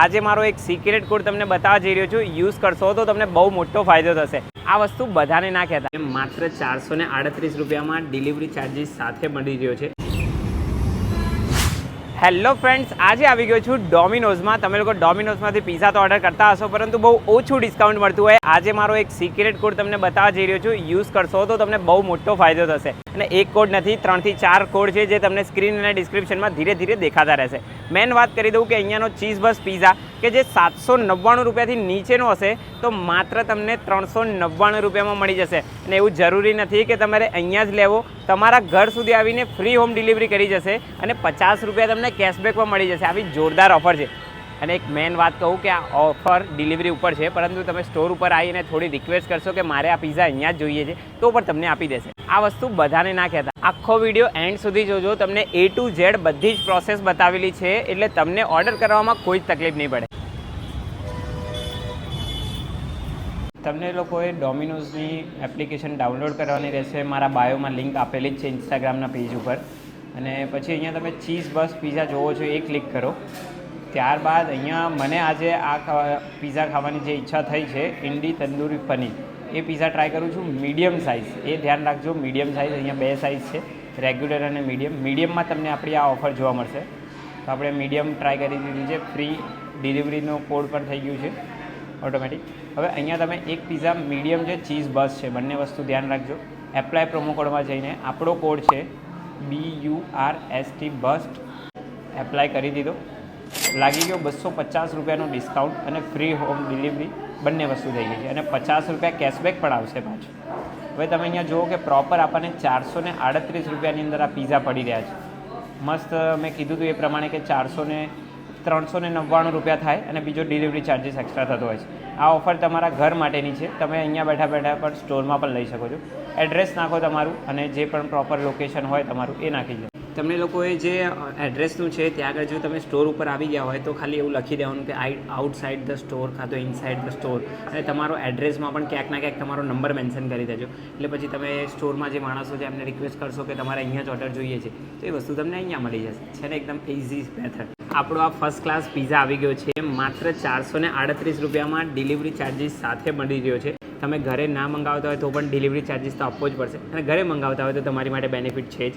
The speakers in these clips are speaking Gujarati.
આજે મારો એક સિક્રેટ કોડ તમને બતાવવા જઈ રહ્યો છું. યુઝ કરશો તો તમને બહુ મોટો ફાયદો થશે. આ વસ્તુ બધાને ના કહેતા. માત્ર 438 રૂપિયામાં ડિલિવરી ચાર્જીસ સાથે મળી રહ્યો છે. હેલો ફ્રેન્ડ્સ, આજે આવી ગયો છું ડોમિનોઝમાં. તમે લોકો ડોમિનોઝમાંથી પિઝા તો ઓર્ડર કરતા હશો, પરંતુ બહુ ઓછું ડિસ્કાઉન્ટ મળતું હોય. આજે મારો એક સિક્રેટ કોડ તમને બતાવવા જઈ રહ્યો છું. યુઝ કરશો તો તમને બહુ મોટો ફાયદો થશે. અને એક કોડ નથી, 3 થી 4 કોડ છે જે તમને સ્ક્રીન અને ડિસ્ક્રિપ્શનમાં ધીરે ધીરે દેખાતા રહેશે. મેન વાત કરી દઉં કે અહીંયાનો ચીઝ બસ પિઝા કે જે 799 રૂપિયાથી નીચેનો હશે તો માત્ર તમને 399 રૂપિયામાં મળી જશે. અને એવું જરૂરી નથી કે તમારે અહીંયા જ લેવો, તમારા ઘર સુધી આવીને ફ્રી હોમ ડિલિવરી કરી જશે અને 50 રૂપિયા તમને કેશબેકમાં મળી જશે. આવી જોરદાર ઓફર છે. અને એક મેન વાત કહું કે આ ઓફર ડિલિવરી ઉપર છે, પરંતુ તમે સ્ટોર ઉપર આવીને થોડી રિક્વેસ્ટ કરશો કે મારે આ પિઝા અહીંયા જ જોઈએ છે તો પણ તમને આપી દેશે. આ વસ્તુ બધાને ના કહેતા. આખો વિડીયો એન્ડ સુધી જોજો. તમને A to Z બધી જ પ્રોસેસ બતાવેલી છે, એટલે તમને ઓર્ડર કરવામાં કોઈ જ તકલીફ નહીં પડે. તમને લોકોએ ડોમિનોઝની એપ્લિકેશન ડાઉનલોડ કરવાની રહેશે. મારા બાયોમાં લિંક આપેલી જ છે ઇન્સ્ટાગ્રામના પેજ ઉપર. અને પછી અહીંયા તમે ચીઝ બસ પિઝા જોવો છો એ ક્લિક કરો. ત્યારબાદ અહીંયા મને આજે આ પિઝા ખાવાની જે ઈચ્છા થઈ છે, ઇન્ડી તંદૂરી પનીર, એ પિઝા ટ્રાય કરું છું. મીડિયમ સાઇઝ, એ ધ્યાન રાખજો, મીડિયમ સાઇઝ. અહીંયા 2 સાઇઝ છે, રેગ્યુલર અને મીડિયમ. મીડિયમમાં તમને આપણી આ ઓફર જોવા મળશે. તો આપણે મીડિયમ ટ્રાય કરી દીધી છે. ફ્રી ડિલિવરીનો કોડ પણ થઈ ગયું છે ઓટોમેટિક. હવે અહીંયા તમે એક પિઝા મીડિયમ છે, ચીઝ બસ છે, બંને વસ્તુ ધ્યાન રાખજો. એપ્લાય પ્રોમો કોડમાં જઈને આપણો કોડ છે BURST બસ્ટ, એપ્લાય કરી દીધો. લાગી ગયો 250 રૂપિયાનો ડિસ્કાઉન્ટ અને ફ્રી હોમ ડિલિવરી, બંને વસ્તુ થઈ ગઈ છે. અને 50 રૂપિયા કેશબેક પણ આવશે પાછું. હવે તમે અહીંયા જુઓ કે પ્રોપર આપણને 438 રૂપિયાની અંદર આ પિઝા પડી રહ્યા છે. મસ્ત. મેં કીધું હતું એ પ્રમાણે કે 399 રૂપિયા થાય અને બીજો ડિલિવરી ચાર્જીસ એક્સ્ટ્રા થતો હોય છે. આ ઓફર તમારા ઘર માટેની છે. તમે અહીંયા બેઠા બેઠા પણ સ્ટોરમાં પણ લઈ શકો છો. એડ્રેસ નાખો તમારું અને જે પણ પ્રોપર લોકેશન હોય તમારું એ નાખી દો. તમને લોકોએ જે એડ્રેસનું છે ત્યાં આગળ જો તમે સ્ટોર ઉપર આવી ગયા હોય તો ખાલી એવું લખી દેવાનું કે આઉટસાઇડ ધ સ્ટોર કાં તો ઇનસાઇડ ધ સ્ટોર. અને તમારો એડ્રેસમાં પણ ક્યાંક ના ક્યાંક તમારો નંબર મેન્શન કરી દેજો. એટલે પછી તમે સ્ટોરમાં જે માણસો છે એમને રિક્વેસ્ટ કરશો કે તમારે અહીંયા જ ઓર્ડર જોઈએ છે તો એ વસ્તુ તમને અહીંયા મળી જશે. છે ને, એકદમ ઇઝી મેથડ. આપણો આ ફર્સ્ટ ક્લાસ પિઝા આવી ગયો છે. માત્ર 438 રૂપિયામાં ડિલિવરી ચાર્જીસ સાથે મળી રહ્યો છે. તમે ઘરે ના મંગાવતા હોય તો પણ ડિલિવરી ચાર્જીસ તો આપવો જ પડશે. અને ઘરે મંગાવતા હોય તો તમારી માટે બેનિફિટ છે જ.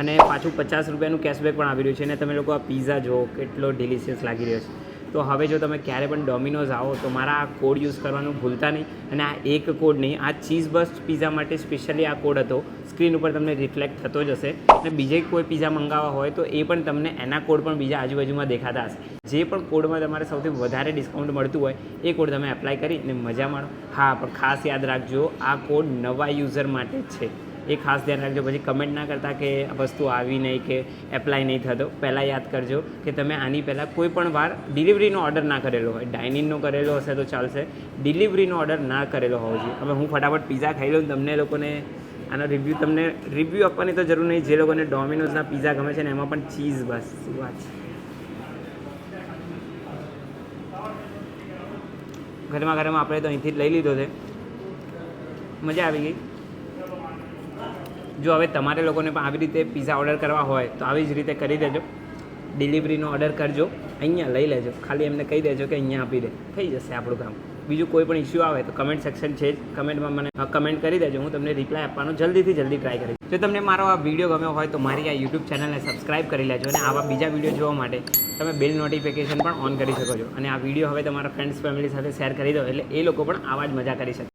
અને પાછું 50 રૂપિયાનું કેશબેક પણ આવી રહ્યું છે. અને તમે લોકો આ પિઝા જુઓ કેટલો ડિલિશિયસ લાગી રહ્યો છે. તો હવે જો તમે ક્યારે પણ ડોમિનોઝ આવો તો મારા આ કોડ યુઝ કરવાનું ભૂલતા નહીં. અને આ એક કોડ નહીં, આ ચીઝ બસ્ટ પિઝા માટે સ્પેશિયલી આ કોડ હતો. સ્ક્રીન ઉપર તમને રિફ્લેક્ટ થતો જ હશે. અને બીજે કોઈ પિઝા મંગાવવા હોય તો એ પણ તમને એના કોડ પણ બીજા આજુબાજુમાં દેખાતા હશે. જે પણ કોડમાં તમારે સૌથી વધારે ડિસ્કાઉન્ટ મળતું હોય એ કોડ તમે એપ્લાય કરીને મજા માણો. હા, પણ ખાસ યાદ રાખજો, આ કોડ નવા યુઝર માટે જ છે. એ ખાસ ધ્યાન રાખજો. પછી કમેન્ટ ના કરતા કે વસ્તુ આવી નહીં કે એપ્લાય નહીં થતો. પહેલાં યાદ કરજો કે તમે આની પહેલાં કોઈ પણ વાર ડિલિવરીનો ઓર્ડર ના કરેલો હોય. ડાઇનિંગનો કરેલો હશે તો ચાલશે, ડિલિવરીનો ઓર્ડર ના કરેલો હોવો જોઈએ. હવે હું ફટાફટ પિઝા ખાઈ લઉં. તમને લોકોને આનો રિવ્યૂ આપવાની તો જરૂર નહીં. જે લોકોને ડોમિનોઝના પિઝા ગમે છે ને એમાં પણ ચીઝ બસ શું વાત છે. ઘરમાં આપણે તો અહીંથી જ લઈ લીધો છે. મજા આવી ગઈ. જો હવે તમારે લોકોને પણ આવી રીતે પિઝા ઓર્ડર કરવા હોય તો આવી જ રીતે કરી દેજો. ડિલિવરીનો ઓર્ડર કરજો, અહીંયા લઈ લેજો. ખાલી એમને કહી દેજો કે અહીંયા આપી દે, થઈ જશે આપણું કામ. બીજું કોઈ પણ ઇસ્યુ આવે તો કમેન્ટ સેક્શન છે જ, કમેન્ટમાં મને કમેન્ટ કરી દેજો. હું તમને રિપ્લાય આપવાનો જલ્દીથી જલ્દી ટ્રાય કરીશ. જો તમને મારો આ વિડીયો ગમ્યો હોય તો મારી આ યુટ્યુબ ચેનલને સબસ્ક્રાઇબ કરી લેજો. અને આવા બીજા વિડીયો જોવા માટે તમે બેલ નોટિફિકેશન પણ ઓન કરી શકો છો. અને આ વિડીયો હવે તમારા ફ્રેન્ડ્સ ફેમિલી સાથે શેર કરી દો એટલે એ લોકો પણ આવા જ મજા કરી શકે.